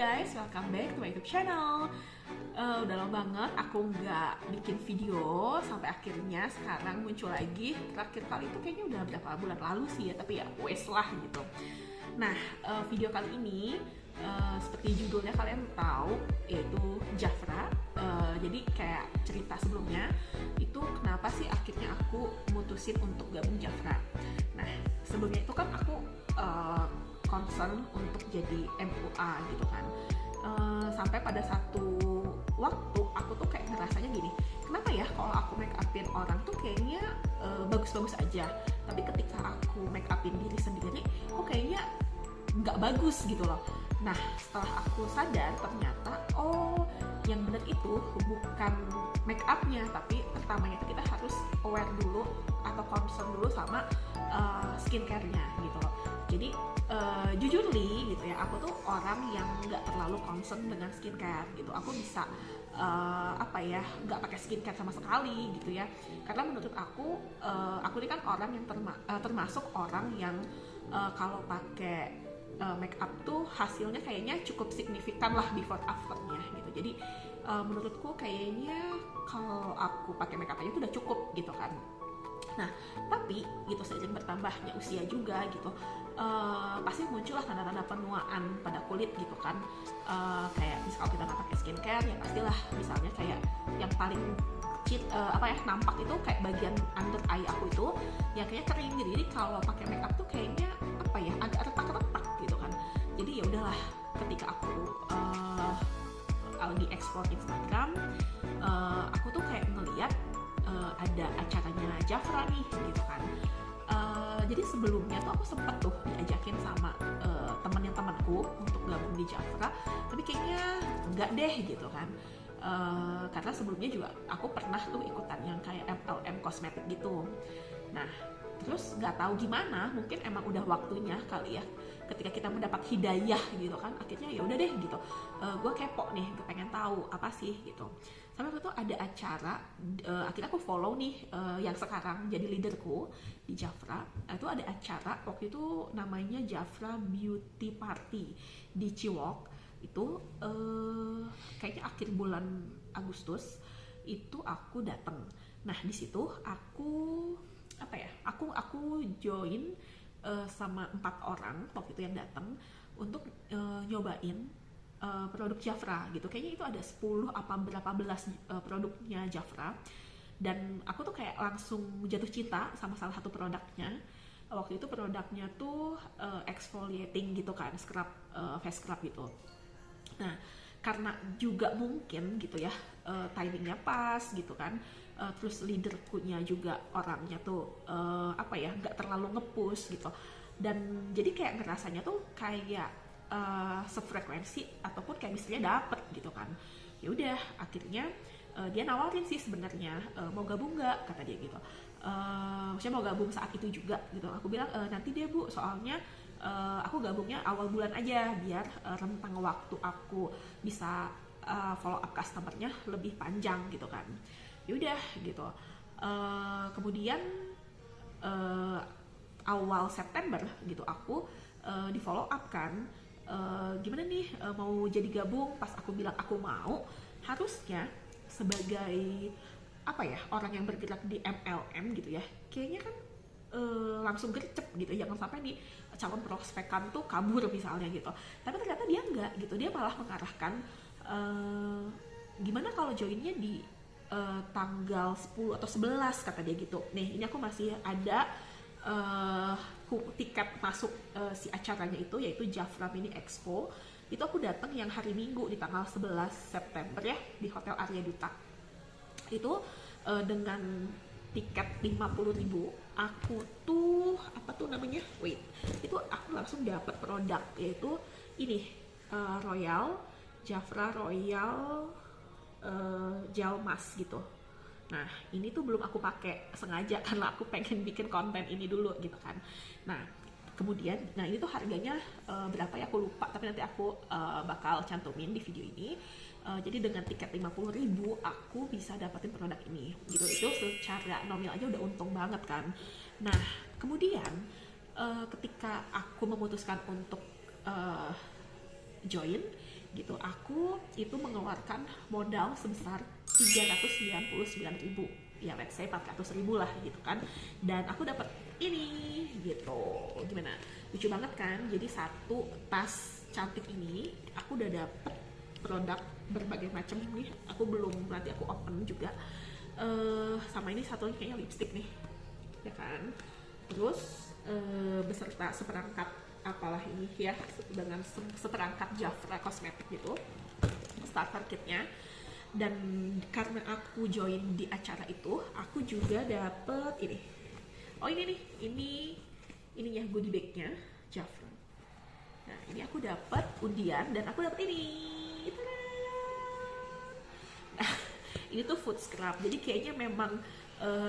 guys, welcome back to my YouTube channel. Udah lama banget aku nggak bikin video, sampai akhirnya sekarang muncul lagi. Terakhir kali itu kayaknya udah berapa bulan lalu sih ya, tapi ya wes lah gitu. Nah, video kali ini seperti judulnya kalian tahu, yaitu Jafra. Jadi kayak cerita sebelumnya itu kenapa sih akhirnya aku mutusin untuk gabung Jafra. Nah, sebelumnya itu kan aku concern untuk jadi MUA gitu kan. Sampai pada satu waktu aku tuh kayak ngerasanya gini, kenapa ya kalau aku make upin orang tuh kayaknya bagus-bagus aja, tapi ketika aku make upin diri sendiri kok kayaknya nggak bagus gitu loh. Nah, setelah aku sadar ternyata yang benar itu bukan make upnya, tapi pertamanya itu kita harus aware dulu atau concern dulu sama skincare-nya gitu loh. Jadi jujur li gitu ya, aku tuh orang yang nggak terlalu concern dengan skincare gitu. Aku bisa nggak pakai skincare sama sekali gitu ya, karena menurut aku ini kan orang yang termasuk orang yang kalau pakai make up tuh hasilnya kayaknya cukup signifikan lah before afternya gitu. Jadi menurutku kayaknya kalau aku pakai make up aja tuh udah cukup gitu kan. Nah, tapi gitu seiring bertambahnya usia juga gitu, pasti muncullah tanda-tanda penuaan pada kulit gitu kan. Kayak misalnya kita nggak pakai skincare ya pastilah, misalnya kayak yang paling nampak itu kayak bagian under eye aku itu yang kayaknya kering gitu. Jadi kalau pakai make up tuh kayaknya agak retak-retak gitu kan. Jadi ya udahlah, ketika aku lagi explore Instagram, aku tuh kayak ngeliat ada acaranya Jafra nih gitu kan. Jadi sebelumnya tuh aku sempet tuh diajakin sama temanku untuk gabung di Jafra, tapi kayaknya enggak deh gitu kan. Karena sebelumnya juga aku pernah tuh ikutan yang kayak MLM kosmetik gitu. Nah, terus nggak tahu gimana, mungkin emang udah waktunya kali ya, ketika kita mendapat hidayah gitu kan, akhirnya ya udah deh gitu. Gue kepo nih, gue pengen tahu apa sih gitu. Sampai waktu itu ada acara, akhirnya aku follow nih yang sekarang jadi leaderku di Jafra. Itu ada acara waktu itu namanya Jafra Beauty Party di Ciwok. Itu kayaknya akhir bulan Agustus itu aku datang. Nah, di situ aku join sama 4 orang waktu itu yang datang untuk nyobain produk Jafra gitu. Kayaknya itu ada 10 apa berapa belas produknya Jafra, dan aku tuh kayak langsung jatuh cinta sama salah satu produknya. Waktu itu produknya tuh exfoliating gitu kan, scrub, face scrub gitu. Nah, karena juga mungkin gitu ya, timingnya pas gitu kan, terus leaderkunya juga orangnya tuh nggak terlalu nge-push gitu, dan jadi kayak ngerasanya tuh kayak sefrekuensi ataupun kayak misalnya dapet gitu kan. Ya udah, akhirnya dia nawarin sih sebenarnya, mau gabung nggak, kata dia gitu. Maksudnya mau gabung saat itu juga gitu. Aku bilang nanti deh Bu, soalnya aku gabungnya awal bulan aja biar rentang waktu aku bisa follow up customernya lebih panjang gitu kan. Yaudah gitu. Kemudian awal September gitu aku di follow up kan, gimana nih mau jadi gabung. Pas aku bilang aku mau, harusnya sebagai orang yang bergerak di MLM gitu ya, kayaknya kan langsung gercep gitu, jangan sampai nih calon prospekan tuh kabur misalnya gitu. Tapi ternyata dia enggak gitu, dia malah mengarahkan gimana kalau joinnya di tanggal 10 atau 11, kata dia gitu. Nih, ini aku masih ada tiket masuk si acaranya itu, yaitu Jafra Mini Expo. Itu aku datang yang hari Minggu di tanggal 11 September ya, di Hotel Arya Duta. Itu dengan tiket 50.000, aku tuh itu aku langsung dapat produk, yaitu ini Jafra Royal gel mask gitu. Nah, ini tuh belum aku pakai sengaja karena aku pengen bikin konten ini dulu gitu kan. Nah, kemudian ini tuh harganya berapa ya aku lupa, tapi nanti aku bakal cantumin di video ini. Jadi dengan tiket 50.000 aku bisa dapetin produk ini gitu. Itu secara nominal aja udah untung banget kan. Nah, kemudian ketika aku memutuskan untuk join, gitu. Aku itu mengeluarkan modal sebesar 399.000, ya let's say 400.000 lah gitu kan, dan aku dapat ini gitu. Gimana, lucu banget kan? Jadi satu tas cantik ini aku udah dapet produk berbagai macam nih, aku belum, nanti aku open juga. Sama ini satu kayaknya lipstick nih ya kan, terus beserta seperangkat apalah ini ya, dengan seperangkat Jafra kosmetik gitu, starter kitnya. Dan karena aku join di acara itu, aku juga dapet ini. Oh ini nih, ini ya goodie bagnya Jafra. Nah ini aku dapet undian dan aku dapet ini. Nah ini tuh food scrub, jadi kayaknya memang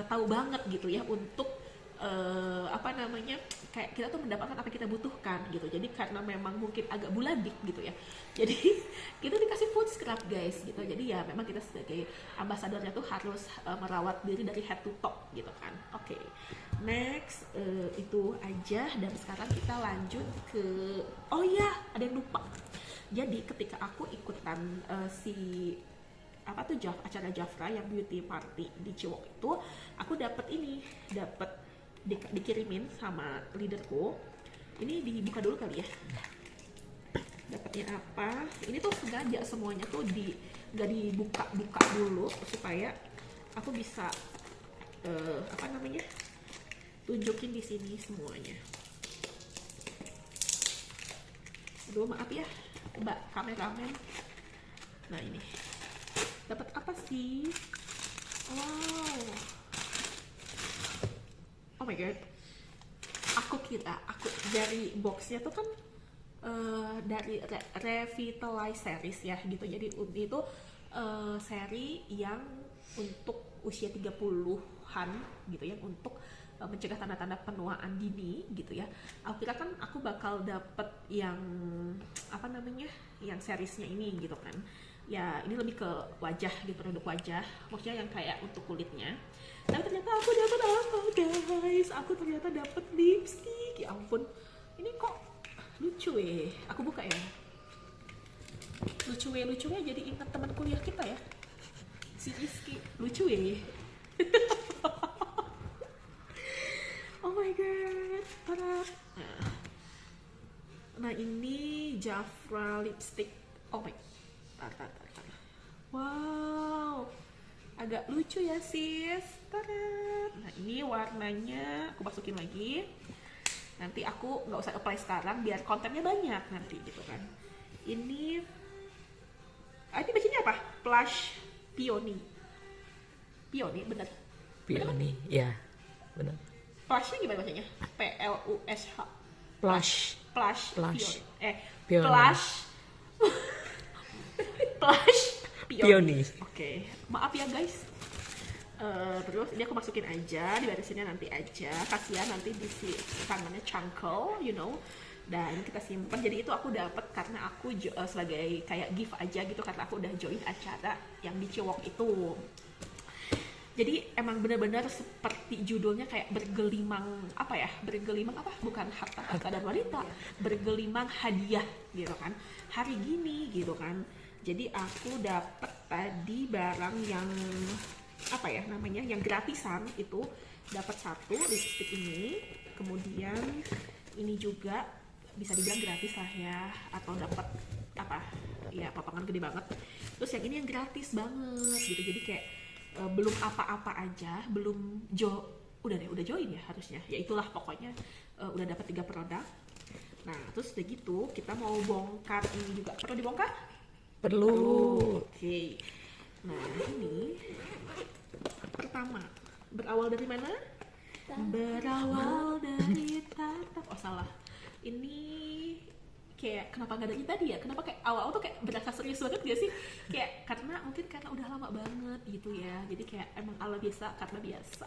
tahu banget gitu ya untuk apa namanya, kayak kita tuh mendapatkan apa yang kita butuhkan gitu. Jadi karena memang mungkin agak buladik gitu ya, jadi kita dikasih food scrub guys gitu. Jadi ya memang kita sebagai ambasadornya tuh harus merawat diri dari head to toe gitu kan. Oke, next itu aja. Dan sekarang kita lanjut ke, oh ya ada yang lupa. Jadi ketika aku ikutan si apa tuh acara Jafra yang beauty party di Ciwok itu, aku dapat ini, dapat dikirimin sama leaderku. Ini dibuka dulu kali ya, dapatnya apa. Ini tuh sengaja semuanya tuh nggak dibuka dulu supaya aku bisa apa namanya, tunjukin di sini semuanya. Aduh maaf ya mbak kameramen. Nah ini dapat apa sih? Wow, oh my god, aku dari boxnya tuh kan dari Revitalize series ya gitu. Jadi itu seri yang untuk usia 30-an gitu ya, untuk mencegah tanda-tanda penuaan dini gitu ya. Aku kira kan aku bakal dapet yang apa namanya, yang seriesnya ini gitu kan. Ya ini lebih ke wajah gitu, produk wajah, maksudnya yang kayak untuk kulitnya. Tapi ternyata aku dapat apa guys? Aku ternyata dapat lipstick. Ya ampun, ini kok lucu ya. Aku buka ya. Lucu ya, jadi ingat teman kuliah kita ya, si Iski. Lucu ya. Oh my god, parah. Nah ini Jafra lipstick. Oh my god. Wow, agak lucu ya sis. Tadat. Nah ini warnanya aku masukin lagi. Nanti aku nggak usah apply sekarang biar kontennya banyak nanti gitu kan. Ini bacanya apa? Plush Peony. Peony bener? Peony, ya bener. Plushnya gimana bacanya? P-L-U-S-H. Plush. Peony. Peony. Plush Peony. Oke. Maaf ya guys. Terus ini aku masukin aja, diberesinnya nanti aja. Kasihan nanti di tangannya cangkel, you know. Dan kita simpan. Jadi itu aku dapat karena aku sebagai kayak gift aja gitu, karena aku udah join acara yang di Ciwok itu. Jadi emang benar-benar seperti judulnya, kayak bergelimang apa ya? Bergelimang apa? Bukan harta dan wanita, bergelimang hadiah gitu kan. Hari gini gitu kan. Jadi aku dapat tadi barang yang apa ya namanya, yang gratisan itu. Dapat satu lipstick ini, kemudian ini juga bisa dibilang gratis lah ya, atau dapat apa ya, potongan gede banget. Terus yang ini yang gratis banget gitu. Jadi kayak belum apa-apa aja, belum udah join ya harusnya. Ya itulah pokoknya udah dapat 3 produk. Nah terus udah gitu kita mau bongkar ini juga. Perlu dibongkar? Perlu. Oke. Nah ini pertama berawal dari mana? Berawal dari tatap. Oh salah. Ini kayak kenapa nggak dari tadi ya? Kenapa kayak awal tuh kayak berasa serius banget gak sih? Kayak karena mungkin karena udah lama banget gitu ya. Jadi kayak emang ala biasa karena biasa.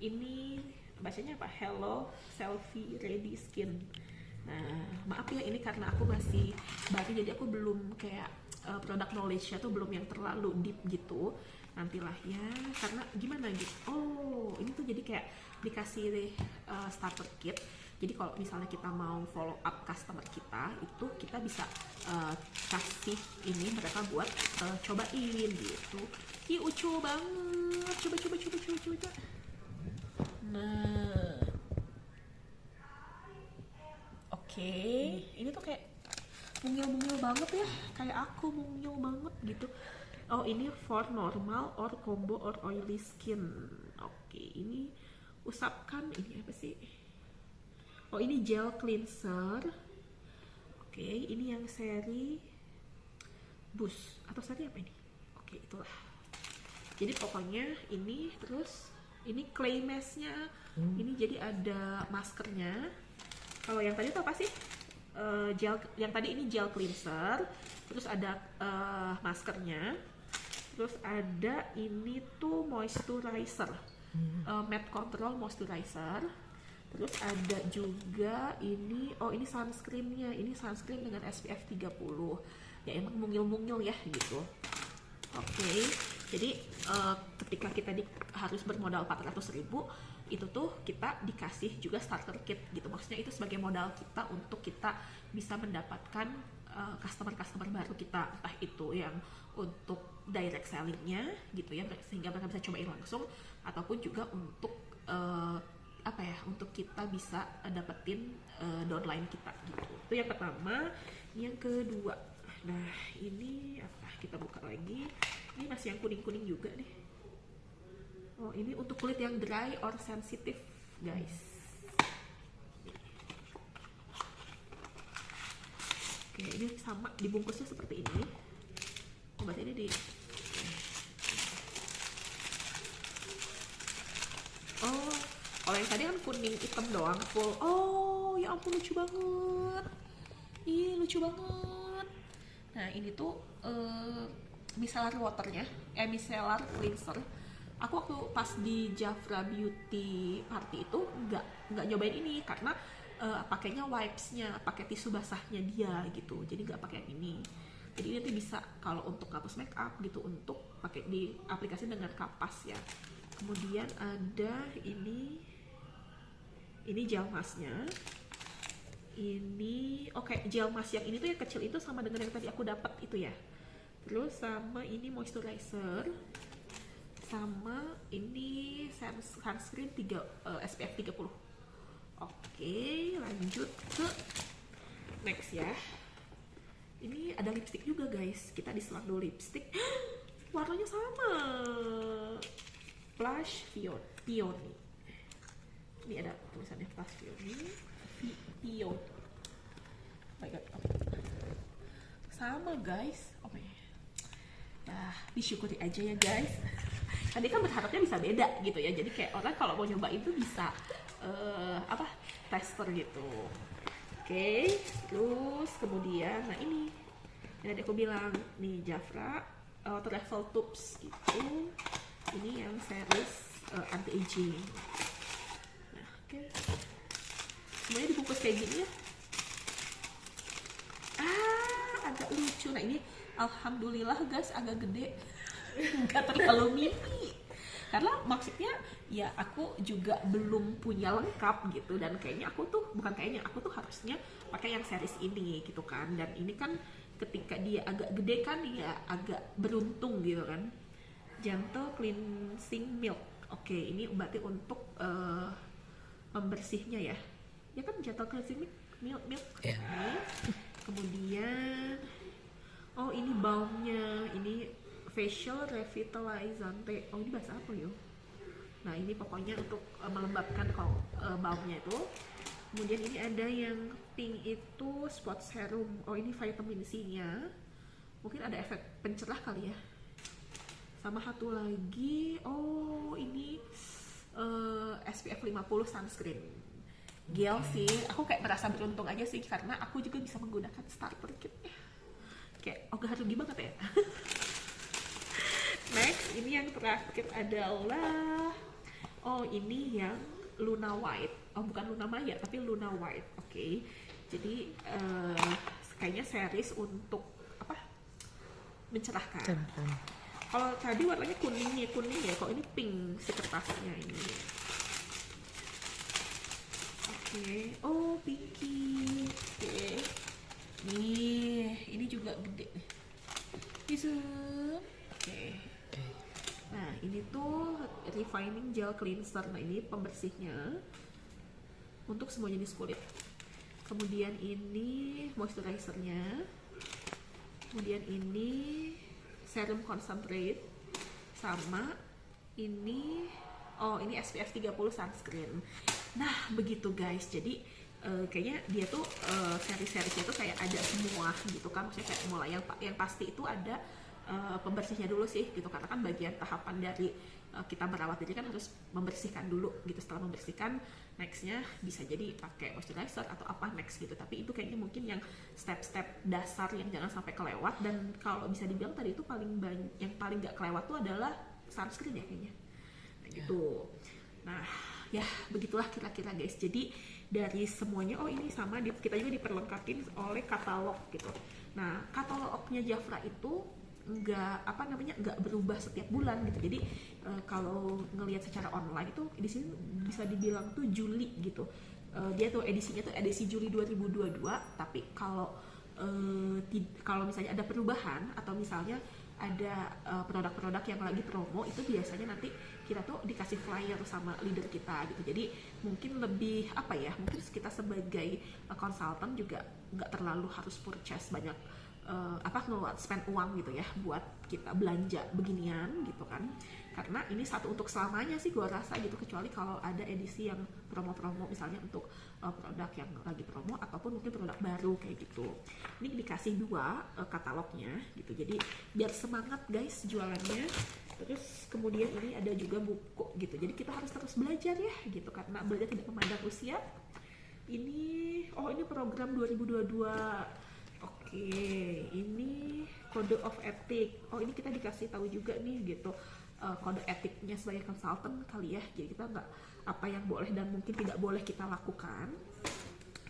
Ini bacanya apa? Hello Selfie Ready Skin. Nah maaf ya, ini karena aku masih baru, jadi aku belum kayak produk knowledge-nya tuh belum yang terlalu deep gitu. Nantilah ya, karena gimana gitu. Oh ini tuh jadi kayak dikasih starter kit. Jadi kalau misalnya kita mau follow up customer kita, itu kita bisa kasih ini mereka buat cobain gitu. Ih, lucu banget. Coba. Nah, oke. Ini tuh kayak mungil-mungil banget ya, kayak aku mungil banget gitu. Oh, ini for normal or combo or oily skin. Oke, ini usapkan, ini apa sih? Oh, ini gel cleanser. Oke, ini yang seri boost atau seri apa ini? Oke, itulah. Jadi pokoknya ini, terus ini clay mask-nya. Ini jadi ada maskernya. Kalau yang tadi itu apa sih? Gel, yang tadi ini gel cleanser, terus ada maskernya, terus ada ini tuh moisturizer, matte control moisturizer, terus ada juga ini, oh ini sunscreennya, ini sunscreen dengan SPF 30, ya emang mungil-mungil ya gitu. Oke, jadi ketika kita harus bermodal 400.000, itu tuh kita dikasih juga starter kit gitu. Maksudnya itu sebagai modal kita untuk kita bisa mendapatkan customer baru kita, entah itu yang untuk direct sellingnya gitu ya, sehingga mereka bisa cobain langsung, ataupun juga untuk apa ya, untuk kita bisa dapetin downline kita gitu. Itu yang pertama. Yang kedua, nah ini apa, kita buka lagi. Ini masih yang kuning-kuning juga nih. Oh, ini untuk kulit yang dry or sensitive, guys. Oke, ini sama, dibungkusnya seperti ini. Berarti ini di... Oh, kalau yang tadi kan kuning hitam doang full. Oh, ya ampun, lucu banget. Ih, lucu banget. Nah, ini tuh micellar waternya, micellar cleanser. Aku waktu pas di Jafra Beauty Party itu nggak nyobain ini karena pakainya wipesnya, pakai tisu basahnya dia gitu. Jadi nggak pakai yang ini. Jadi ini tuh bisa kalau untuk hapus make up gitu, untuk pakai di aplikasi dengan kapas ya. Kemudian ada ini gel masknya. Ini oke, gel mask yang ini tuh yang kecil itu sama dengan yang tadi aku dapat itu ya. Terus sama ini moisturizer. Sama ini sunscreen SPF 30. Oke, lanjut ke next ya. Ini ada lipstick juga guys. Kita diselang dulu lipstick. Warnanya sama. Blush Peony. Ini ada tulisannya Blush Peony. Peony. Oh my god. Sama guys. Oh my god. Nah, disyukuri aja ya guys. Tadi kan berharapnya bisa beda gitu ya. Jadi kayak orang kalau mau nyoba itu bisa tester gitu. Oke, terus kemudian nah ini yang tadi aku bilang nih, Jafra travel tubes gitu. Ini yang series anti aging. Nah, oke. Semuanya dibungkus kayak gini ya. Agak lucu. Nah, ini alhamdulillah guys agak gede. Nggak terlalu mini, karena maksudnya ya aku juga belum punya lengkap gitu, dan kayaknya aku tuh harusnya pakai yang series ini gitu kan. Dan ini kan ketika dia agak gede kan ya agak beruntung gitu kan. Gentle cleansing milk. Oke, ini berarti untuk pembersihnya ya kan, gentle cleansing milk. Yeah. Kemudian oh ini balmnya, ini facial revitalizante. Oh ini bahasa apa yo? Nah ini pokoknya untuk melembabkan balmnya itu. Kemudian ini ada yang pink itu spot serum. Oh ini vitamin C-nya. Mungkin ada efek pencerah kali ya. Sama satu lagi, oh ini SPF 50 sunscreen. Gel sih, aku kayak merasa beruntung aja sih karena aku juga bisa menggunakan starter kit. Kayak ogah rugi banget ya. Next, ini yang terakhir adalah ini yang Luna White. Oh bukan Luna Maya tapi Luna White. Oke. Jadi kayaknya series untuk apa? Mencerahkan. Kalau tadi warnanya kuning ya. Kalau ini pink si kertasnya ini. Oke. Oke. Oh, pinky. Oke. Nih, ini juga gede nih. Bisa. Oke. Oke. Nah, ini tuh refining gel cleanser. Nah, ini pembersihnya untuk semua jenis kulit. Kemudian ini moisturizernya. Kemudian ini serum concentrate. Sama ini, oh ini SPF 30 sunscreen. Nah, begitu guys. Jadi kayaknya dia tuh seri-serinya tuh kayak ada semua gitu kan. Maksudnya kayak mulai yang pasti itu ada pembersihnya dulu sih gitu, karena kan bagian tahapan dari kita merawat diri kan harus membersihkan dulu gitu. Setelah membersihkan, nextnya bisa jadi pakai moisturizer atau apa next gitu. Tapi itu kayaknya mungkin yang step-step dasar yang jangan sampai kelewat. Dan kalau bisa dibilang tadi itu yang paling gak kelewat tuh adalah sunscreen ya kayaknya. Nah gitu. Nah ya begitulah kira-kira guys. Jadi dari semuanya, oh ini sama kita juga diperlengkapin oleh katalog gitu. Nah katalognya Jafra itu nggak berubah setiap bulan gitu. Jadi kalau ngelihat secara online itu di sini bisa dibilang tuh Juli gitu. Dia tuh edisinya tuh edisi Juli 2022. Tapi kalau misalnya ada perubahan atau misalnya ada produk-produk yang lagi promo, itu biasanya nanti kita tuh dikasih flyer sama leader kita gitu. Jadi mungkin lebih mungkin kita sebagai konsultan juga nggak terlalu harus purchase banyak spend uang gitu ya buat kita belanja beginian gitu kan, karena ini satu untuk selamanya sih gua rasa gitu, kecuali kalau ada edisi yang promo-promo misalnya untuk produk yang lagi promo ataupun mungkin produk baru kayak gitu. Ini dikasih 2 katalognya gitu, jadi biar semangat guys jualannya. Terus kemudian ini ada juga buku gitu, jadi kita harus terus belajar ya gitu, karena belajar tidak memandang usia. Ini program 2022. Oke, ini kode of etik. Oh ini kita dikasih tahu juga nih gitu, kode etiknya sebagai konsultan kali ya. Jadi kita nggak apa yang boleh dan mungkin tidak boleh kita lakukan.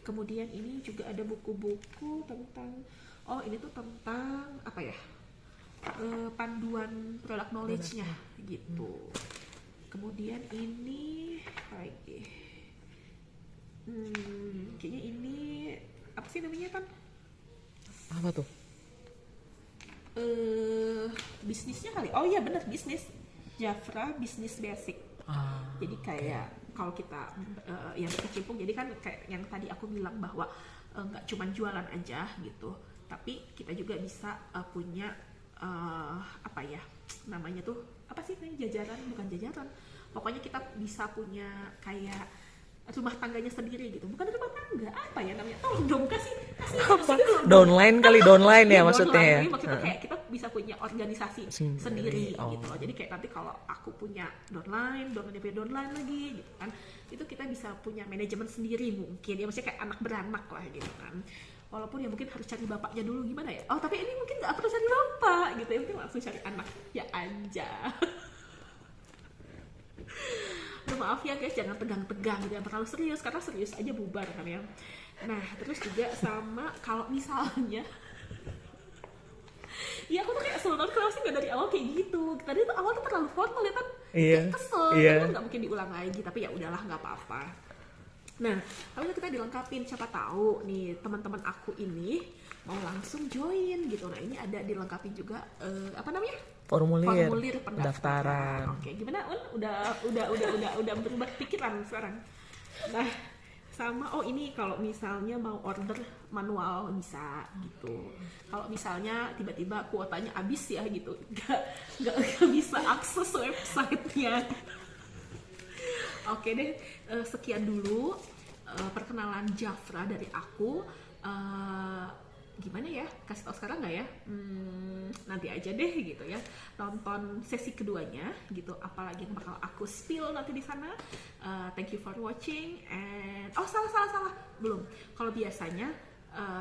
Kemudian ini juga ada buku-buku tentang, ini tuh tentang panduan product knowledge-nya gitu. Kemudian ini lagi, kayaknya ini apa sih namanya kan? Apa tuh? Bisnisnya kali. Oh iya benar, bisnis. Jafra Business Basic. Jadi kayak kalau kita yang kecimpung, jadi kan kayak yang tadi aku bilang bahwa nggak cuma jualan aja gitu, tapi kita juga bisa punya namanya tuh apa sih jajaran, bukan jajaran. Pokoknya kita bisa punya kayak rumah tangganya sendiri gitu, bukan rumah tangga, namanya, tolong dong kasih downline kali, downline ya maksudnya ya. Maksudnya kayak kita bisa punya organisasi sendiri gitu loh. Jadi kayak nanti kalau aku punya downline punya downline lagi gitu kan, itu kita bisa punya manajemen sendiri mungkin ya, maksudnya kayak anak beranak lah gitu kan. Walaupun ya mungkin harus cari bapaknya dulu gimana ya. Oh tapi ini mungkin nggak perlu cari bapak gitu ya, mungkin langsung cari anak ya aja. Maaf ya guys, jangan tegang-tegang gitu, jangan terlalu serius, karena serius aja bubar kan ya. Nah terus juga sama kalau misalnya ya aku tuh kayak slow closing gak dari awal kayak gitu. Tadi tuh awal tuh terlalu formal ya kan, kayak kesel, kan nggak mungkin diulang lagi, tapi ya udahlah nggak apa-apa. Nah kalau kita dilengkapin, siapa tahu nih teman-teman aku ini mau langsung join gitu. Nah ini ada dilengkapi juga formulir pendaftaran. Oke, gimana Un? Udah berubah pikiran sekarang. Nah, sama ini kalau misalnya mau order manual bisa gitu. Kalau misalnya tiba-tiba kuotanya habis ya gitu, nggak bisa akses websitenya. Oke deh, sekian dulu perkenalan Jafra dari aku. Gimana ya, kasih tau sekarang nggak ya? Nanti aja deh gitu ya, nonton sesi keduanya gitu, apalagi yang bakal aku spill nanti di sana. Thank you for watching and salah belum. Kalau biasanya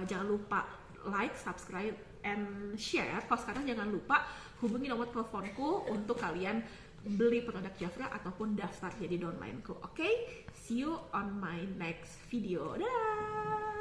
jangan lupa like, subscribe, and share. Kalau sekarang jangan lupa hubungi nomor teleponku untuk kalian beli produk Jafra ataupun daftar jadi downline-ku. Oke, see you on my next video. Dah.